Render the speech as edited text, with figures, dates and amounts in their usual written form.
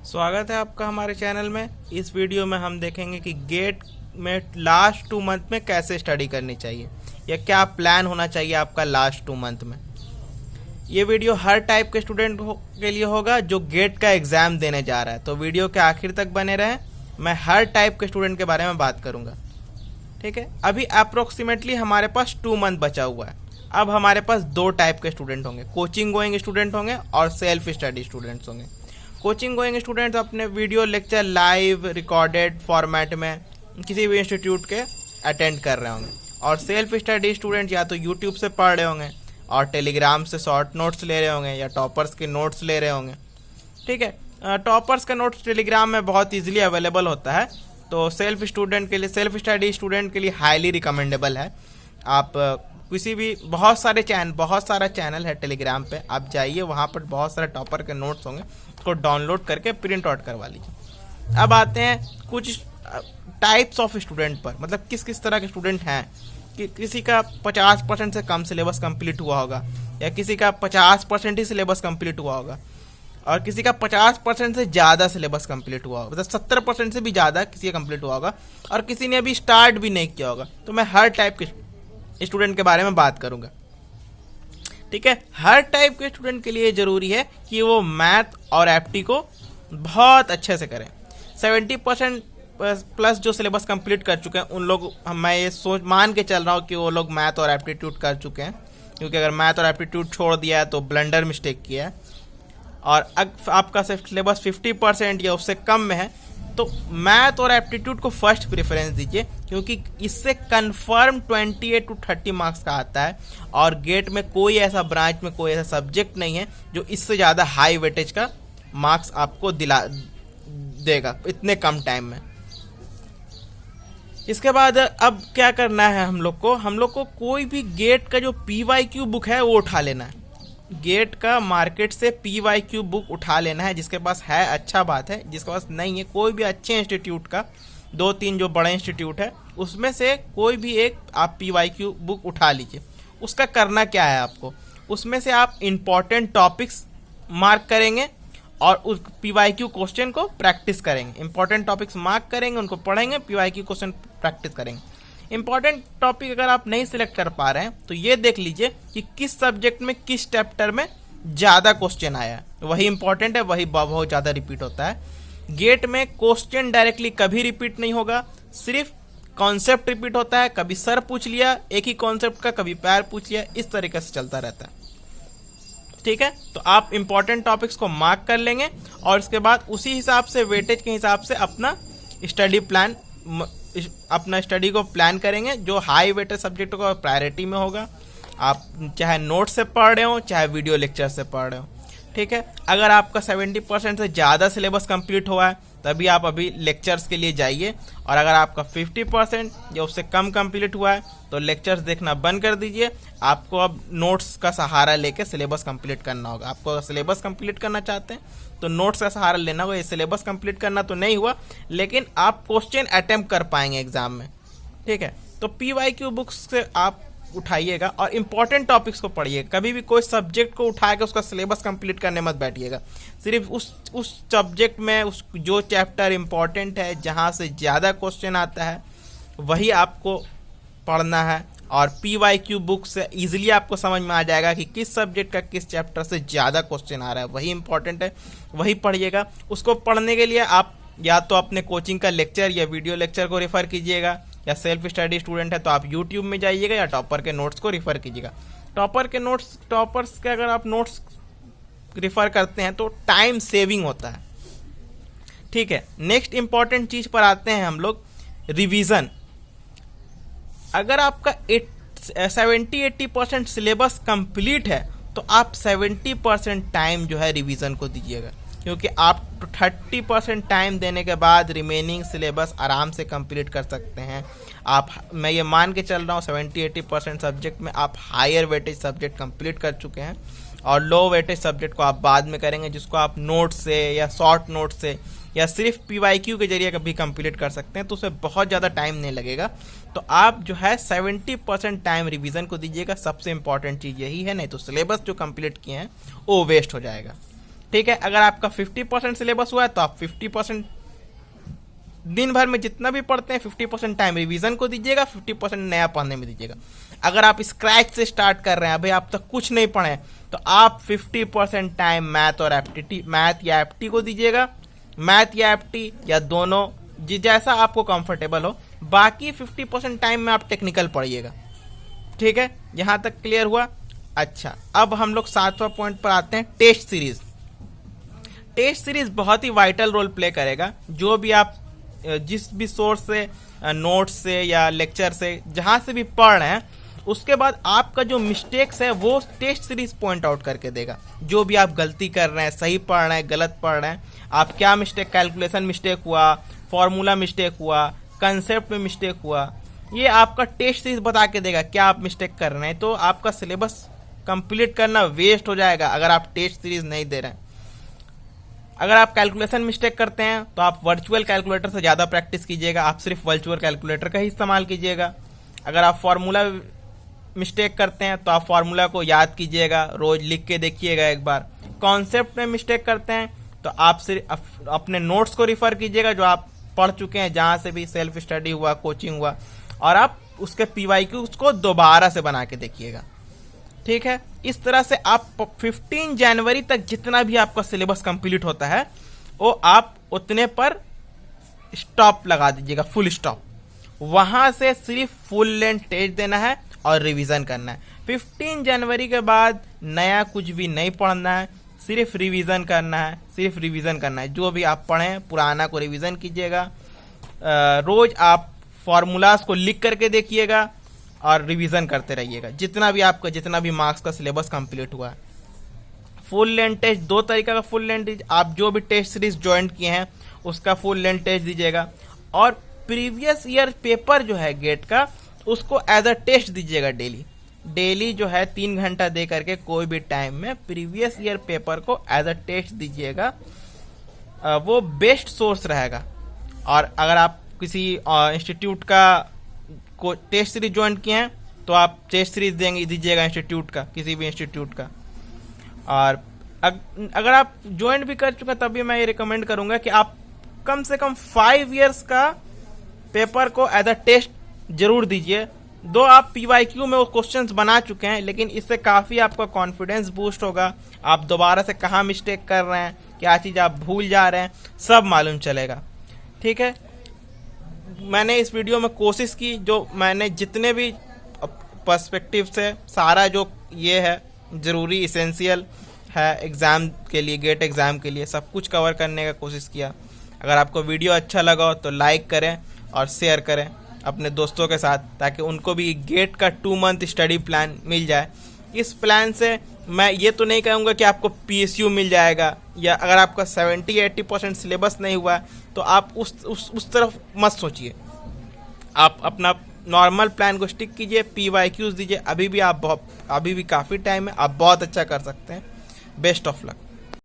स्वागत है आपका हमारे चैनल में। इस वीडियो में हम देखेंगे कि गेट में लास्ट 2 मंथ में कैसे स्टडी करनी चाहिए या क्या प्लान होना चाहिए आपका लास्ट 2 मंथ में। ये वीडियो हर टाइप के स्टूडेंट के लिए होगा जो गेट का एग्ज़ाम देने जा रहा है, तो वीडियो के आखिर तक बने रहें। मैं हर टाइप के स्टूडेंट के बारे में बात करूँगा, ठीक है। अभी अप्रोक्सीमेटली हमारे पास 2 मंथ बचा हुआ है। अब हमारे पास 2 टाइप के स्टूडेंट होंगे, कोचिंग गोइंग स्टूडेंट होंगे और सेल्फ स्टडी स्टूडेंट्स होंगे। कोचिंग गोइंग स्टूडेंट्स अपने video lecture live recorded format में किसी भी इंस्टीट्यूट के अटेंड कर रहे होंगे, और सेल्फ स्टडी स्टूडेंट या तो यूट्यूब से पढ़ रहे होंगे और टेलीग्राम से शॉर्ट नोट्स ले रहे होंगे या टॉपर्स के नोट्स ले रहे होंगे, ठीक है। टॉपर्स का नोट्स टेलीग्राम में बहुत ईजिली अवेलेबल होता है, तो सेल्फ स्टूडेंट के लिए, सेल्फ स्टडी स्टूडेंट के लिए हाईली रिकमेंडेबल है। आप किसी भी बहुत सारा चैनल है टेलीग्राम पे, आप जाइए, वहाँ पर बहुत सारे टॉपर के नोट्स होंगे, उसको डाउनलोड करके प्रिंट आउट करवा लीजिए। अब आते हैं कुछ टाइप्स ऑफ स्टूडेंट पर, मतलब किस किस तरह के स्टूडेंट हैं। कि किसी का 50% से कम सिलेबस कंप्लीट हुआ होगा, या किसी का 50% ही सिलेबस कंप्लीट हुआ होगा, और किसी का 50% से ज़्यादा सिलेबस कंप्लीट हुआ होगा, मतलब 70% से भी ज़्यादा किसी का कंप्लीट हुआ होगा, और किसी ने अभी स्टार्ट भी नहीं किया होगा। तो मैं हर टाइप के स्टूडेंट के बारे में बात करूंगा, ठीक है। हर टाइप के स्टूडेंट के लिए ज़रूरी है कि वो मैथ और एप्टी को बहुत अच्छे से करें। 70% प्लस जो सिलेबस कंप्लीट कर चुके हैं उन लोग, मैं ये मान के चल रहा हूँ कि वो लोग मैथ और एप्टीट्यूड कर चुके हैं, क्योंकि अगर मैथ और एप्टीट्यूड छोड़ दिया है तो ब्लंडर मिस्टेक किया है। और आपका सिलेबस 50% या उससे कम में है तो मैथ और एप्टीट्यूड को फर्स्ट प्रेफरेंस दीजिए, क्योंकि इससे कंफर्म 28 to 30 मार्क्स का आता है, और गेट में कोई ऐसा ब्रांच में कोई ऐसा सब्जेक्ट नहीं है जो इससे ज़्यादा हाई वेटेज का मार्क्स आपको देगा इतने कम टाइम में। इसके बाद अब क्या करना है हम लोग को कोई भी गेट का जो PYQ बुक है वो उठा लेना है। गेट का मार्केट से PYQ बुक उठा लेना है। जिसके पास है अच्छा बात है, जिसके पास नहीं है कोई भी अच्छे इंस्टीट्यूट का, 2-3 जो बड़े इंस्टीट्यूट है उसमें से कोई भी एक आप PYQ बुक उठा लीजिए। उसका करना क्या है आपको, उसमें से आप इम्पॉर्टेंट टॉपिक्स मार्क करेंगे और उस PYQ क्वेश्चन को प्रैक्टिस करेंगे। इंपॉर्टेंट टॉपिक्स मार्क करेंगे, उनको पढ़ेंगे, PYQ क्वेश्चन प्रैक्टिस करेंगे। इंपॉर्टेंट टॉपिक अगर आप नहीं सिलेक्ट कर पा रहे हैं तो ये देख लीजिए कि किस सब्जेक्ट में किस चैप्टर में ज़्यादा क्वेश्चन आया है, वही इंपॉर्टेंट है, वही बहुत ज़्यादा रिपीट होता है। गेट में क्वेश्चन डायरेक्टली कभी रिपीट नहीं होगा, सिर्फ कॉन्सेप्ट रिपीट होता है। कभी सर पूछ लिया एक ही कॉन्सेप्ट का, कभी पैर पूछ लिया, इस तरीके से चलता रहता है, ठीक है। तो आप इंपॉर्टेंट टॉपिक्स को मार्क कर लेंगे और उसके बाद उसी हिसाब से, वेटेज के हिसाब से अपना स्टडी को प्लान करेंगे। जो हाई वेटेज सब्जेक्ट को प्रायोरिटी में होगा, आप चाहे नोट से पढ़ रहे हो चाहे वीडियो लेक्चर से पढ़ रहे हो, ठीक है। अगर आपका 70% से ज़्यादा सिलेबस कंप्लीट हुआ है तभी आप अभी लेक्चर्स के लिए जाइए, और अगर आपका 50% या उससे कम कंप्लीट हुआ है तो लेक्चर्स देखना बंद कर दीजिए। आपको अब नोट्स का सहारा लेके सिलेबस कंप्लीट करना होगा। आपको अगर सिलेबस कंप्लीट करना चाहते हैं तो नोट्स का सहारा लेना होगा। ये सिलेबस कंप्लीट करना तो नहीं हुआ, लेकिन आप क्वेश्चन अटेम्प्ट कर पाएंगे एग्जाम में, ठीक है। तो PYQ बुक्स से आप उठाइएगा और इम्पॉर्टेंट टॉपिक्स को पढ़िएगा। कभी भी कोई सब्जेक्ट को उठा के उसका सिलेबस कंप्लीट करने मत बैठिएगा। सिर्फ उस सब्जेक्ट में उस जो चैप्टर इम्पॉर्टेंट है, जहाँ से ज़्यादा क्वेश्चन आता है, वही आपको पढ़ना है। और PYQ बुक से ईजिली आपको समझ में आ जाएगा कि किस सब्जेक्ट का किस चैप्टर से ज़्यादा क्वेश्चन आ रहा है, वही इंपॉर्टेंट है, वही पढ़िएगा। उसको पढ़ने के लिए आप या तो अपने कोचिंग का लेक्चर या वीडियो लेक्चर को रेफ़र कीजिएगा, या सेल्फ स्टडी स्टूडेंट है तो आप यूट्यूब में जाइएगा या टॉपर के नोट्स को रेफ़र कीजिएगा। टॉपर्स के अगर आप नोट्स रेफ़र करते हैं तो टाइम सेविंग होता है, ठीक है। नेक्स्ट इंपॉर्टेंट चीज़ पर आते हैं हम लोग, रिवीजन। अगर आपका 70-80% सिलेबस कंप्लीट है तो आप 70% टाइम जो है रिवीजन को दीजिएगा, क्योंकि आप 30% टाइम देने के बाद रिमेनिंग सिलेबस आराम से कंप्लीट कर सकते हैं। मैं ये मान के चल रहा हूँ 70-80% सब्जेक्ट में आप हायर वेटेज सब्जेक्ट कंप्लीट कर चुके हैं, और लो वेटेज सब्जेक्ट को आप बाद में करेंगे, जिसको आप नोट से या शॉर्ट नोट से या सिर्फ PYQ के जरिए कभी कंप्लीट कर सकते हैं, तो उसमें बहुत ज़्यादा टाइम नहीं लगेगा। तो आप जो है 70% टाइम रिवीजन को दीजिएगा। सबसे इंपॉर्टेंट चीज़ यही है, नहीं तो सिलेबस जो कंप्लीट किए हैं वो वेस्ट हो जाएगा, ठीक है, अगर आपका 50% सिलेबस हुआ है तो आप 50% दिन भर में जितना भी पढ़ते हैं 50% टाइम रिवीजन को दीजिएगा, 50% नया पढ़ने में दीजिएगा। अगर आप स्क्रैच से स्टार्ट कर रहे हैं, अभी आप तक कुछ नहीं पढ़े, तो आप 50% टाइम मैथ और एप्टी, मैथ या एप्टी को दीजिएगा, मैथ या एप्टी या दोनों, जैसा आपको कंफर्टेबल हो। बाकी 50% टाइम में आप टेक्निकल पढ़िएगा। ठीक है, यहां तक क्लियर हुआ। अच्छा, अब हम लोग 7वां पॉइंट पर आते हैं, टेस्ट सीरीज। टेस्ट सीरीज बहुत ही वाइटल रोल प्ले करेगा। जो भी आप जिस भी सोर्स से, नोट्स से या लेक्चर से, जहां से भी पढ़ रहे हैं, उसके बाद आपका जो मिस्टेक्स है वो टेस्ट सीरीज पॉइंट आउट करके देगा। जो भी आप गलती कर रहे हैं, सही पढ़ रहे हैं, गलत पढ़ रहे हैं, आप क्या मिस्टेक, कैलकुलेशन मिस्टेक हुआ, फॉर्मूला मिस्टेक हुआ, कंसेप्ट में मिस्टेक हुआ, ये आपका टेस्ट सीरीज बता के देगा क्या आप मिस्टेक कर रहे हैं। तो आपका सिलेबस कंप्लीट करना वेस्ट हो जाएगा अगर आप टेस्ट सीरीज नहीं दे रहे हैं। अगर आप कैलकुलेशन मिस्टेक करते हैं तो आप वर्चुअल कैलकुलेटर से ज़्यादा प्रैक्टिस कीजिएगा, आप सिर्फ वर्चुअल कैलकुलेटर का ही इस्तेमाल कीजिएगा। अगर आप फार्मूला मिस्टेक करते हैं तो आप फार्मूला को याद कीजिएगा, रोज लिख के देखिएगा एक बार। कॉन्सेप्ट में मिस्टेक करते हैं तो आप सिर्फ अपने नोट्स को रिफर कीजिएगा जो आप पढ़ चुके हैं, जहाँ से भी सेल्फ स्टडी हुआ, कोचिंग हुआ, और आप उसके PYQ को दोबारा से बना के देखिएगा। ठीक है, इस तरह से आप 15 जनवरी तक जितना भी आपका सिलेबस कंप्लीट होता है वो आप उतने पर स्टॉप लगा दीजिएगा, फुल स्टॉप। वहां से सिर्फ फुल लेंथ टेस्ट देना है और रिवीजन करना है। 15 जनवरी के बाद नया कुछ भी नहीं पढ़ना है, सिर्फ रिवीजन करना है, सिर्फ रिवीजन करना है। जो भी आप पढ़ें पुराना को रिवीजन कीजिएगा। रोज आप फॉर्मूलाज को लिख करके देखिएगा और रिवीजन करते रहिएगा, जितना भी मार्क्स का सिलेबस कंप्लीट हुआ है। फुल लेंथ टेस्ट, 2 तरीका का फुल लेंथ टेस्ट, आप जो भी टेस्ट सीरीज ज्वाइन किए हैं उसका फुल लेंथ टेस्ट दीजिएगा, और प्रीवियस ईयर पेपर जो है गेट का उसको एज अ टेस्ट दीजिएगा। डेली जो है 3 घंटा दे करके कोई भी टाइम में प्रीवियस ईयर पेपर को एज अ टेस्ट दीजिएगा, वो बेस्ट सोर्स रहेगा। और अगर आप किसी इंस्टीट्यूट का को टेस्ट सीरीज ज्वाइन किए हैं तो आप टेस्ट सीरीज दीजिएगा इंस्टीट्यूट का, किसी भी इंस्टीट्यूट का। और अगर आप ज्वाइन भी कर चुके हैं तभी मैं ये रिकमेंड करूंगा कि आप कम से कम 5 इयर्स का पेपर को एज अ टेस्ट जरूर दीजिए। दो आप PYQ में वो क्वेश्चंस बना चुके हैं, लेकिन इससे काफ़ी आपका कॉन्फिडेंस बूस्ट होगा। आप दोबारा से कहाँ मिस्टेक कर रहे हैं, क्या चीज़ आप भूल जा रहे हैं, सब मालूम चलेगा। ठीक है, मैंने इस वीडियो में कोशिश की, जो मैंने जितने भी पर्सपेक्टिव से सारा जो ये है ज़रूरी इसेंशियल है एग्ज़ाम के लिए, गेट एग्ज़ाम के लिए, सब कुछ कवर करने का कोशिश किया। अगर आपको वीडियो अच्छा लगा हो तो लाइक करें और शेयर करें अपने दोस्तों के साथ, ताकि उनको भी गेट का 2 मंथ स्टडी प्लान मिल जाए। इस प्लान से मैं ये तो नहीं कहूँगा कि आपको PSU मिल जाएगा, या अगर आपका 70-80% सिलेबस नहीं हुआ तो आप उस तरफ मत सोचिए। आप अपना नॉर्मल प्लान को स्टिक कीजिए, PYQs दीजिए। अभी भी काफ़ी टाइम है, आप बहुत अच्छा कर सकते हैं। Best of luck.